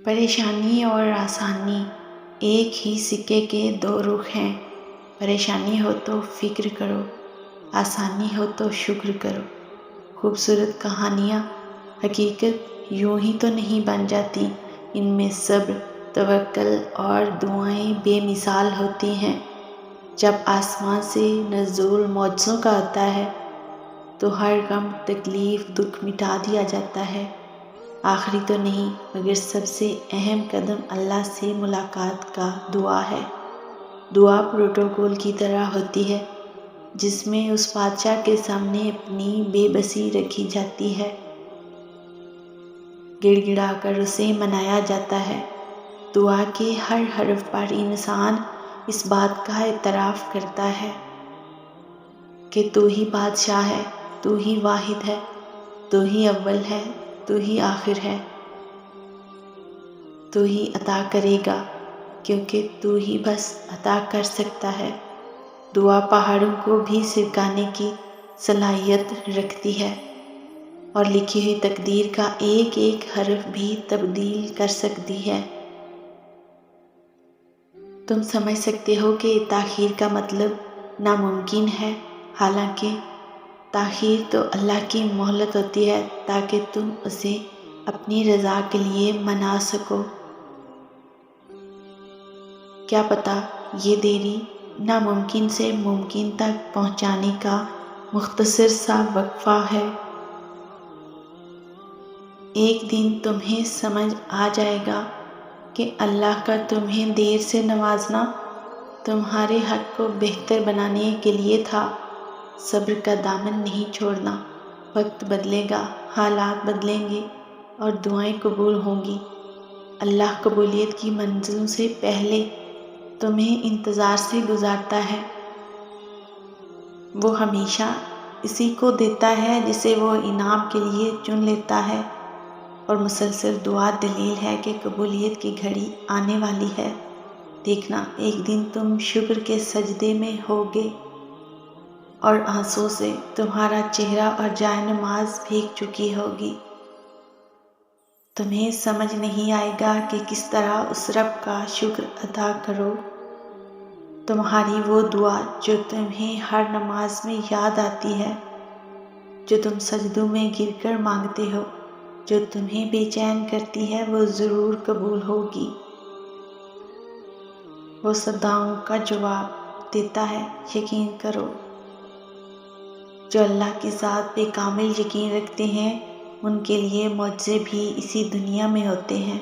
پریشانی اور آسانی ایک ہی سکے کے دو رخ ہیں۔ پریشانی ہو تو فکر کرو، آسانی ہو تو شکر کرو۔ خوبصورت کہانیاں حقیقت یوں ہی تو نہیں بن جاتی، ان میں صبر، توکل اور دعائیں بے مثال ہوتی ہیں۔ جب آسمان سے نزول معجزوں کا ہوتا ہے تو ہر غم، تکلیف، دکھ مٹا دیا جاتا ہے۔ آخری تو نہیں مگر سب سے اہم قدم اللہ سے ملاقات کا دعا ہے۔ دعا پروٹوکول کی طرح ہوتی ہے جس میں اس بادشاہ کے سامنے اپنی بے بسی رکھی جاتی ہے، گڑ گڑا کر اسے منایا جاتا ہے۔ دعا کے ہر حرف پر انسان اس بات کا اعتراف کرتا ہے کہ تو ہی بادشاہ ہے، تو ہی واحد ہے، تو ہی اول ہے، تو ہی آخر ہے، تو ہی عطا کرے گا، کیونکہ تو ہی بس عطا کر سکتا ہے۔ دعا پہاڑوں کو بھی سرکانے کی صلاحیت رکھتی ہے اور لکھی ہوئی تقدیر کا ایک ایک حرف بھی تبدیل کر سکتی ہے۔ تم سمجھ سکتے ہو کہ تاخیر کا مطلب ناممکن ہے، حالانکہ تاخیر تو اللہ کی مہلت ہوتی ہے تاکہ تم اسے اپنی رضا کے لیے منا سکو۔ کیا پتہ یہ دیری ناممکن سے ممکن تک پہنچانے کا مختصر سا وقفہ ہے۔ ایک دن تمہیں سمجھ آ جائے گا کہ اللہ کا تمہیں دیر سے نوازنا تمہارے حق کو بہتر بنانے کے لیے تھا۔ صبر کا دامن نہیں چھوڑنا۔ وقت بدلے گا، حالات بدلیں گے اور دعائیں قبول ہوں گی۔ اللہ قبولیت کی منزلوں سے پہلے تمہیں انتظار سے گزارتا ہے۔ وہ ہمیشہ اسی کو دیتا ہے جسے وہ انعام کے لیے چن لیتا ہے، اور مسلسل دعا دلیل ہے کہ قبولیت کی گھڑی آنے والی ہے۔ دیکھنا ایک دن تم شکر کے سجدے میں ہوگے اور آنسوں سے تمہارا چہرہ اور جائے نماز بھیگ چکی ہوگی۔ تمہیں سمجھ نہیں آئے گا کہ کس طرح اس رب کا شکر ادا کرو۔ تمہاری وہ دعا جو تمہیں ہر نماز میں یاد آتی ہے، جو تم سجدوں میں گر کر مانگتے ہو، جو تمہیں بے چین کرتی ہے، وہ ضرور قبول ہوگی۔ وہ سب دعاؤں کا جواب دیتا ہے، یقین کرو۔ جو اللہ کی ذات پہ کامل یقین رکھتے ہیں ان کے لیے معجزے بھی اسی دنیا میں ہوتے ہیں۔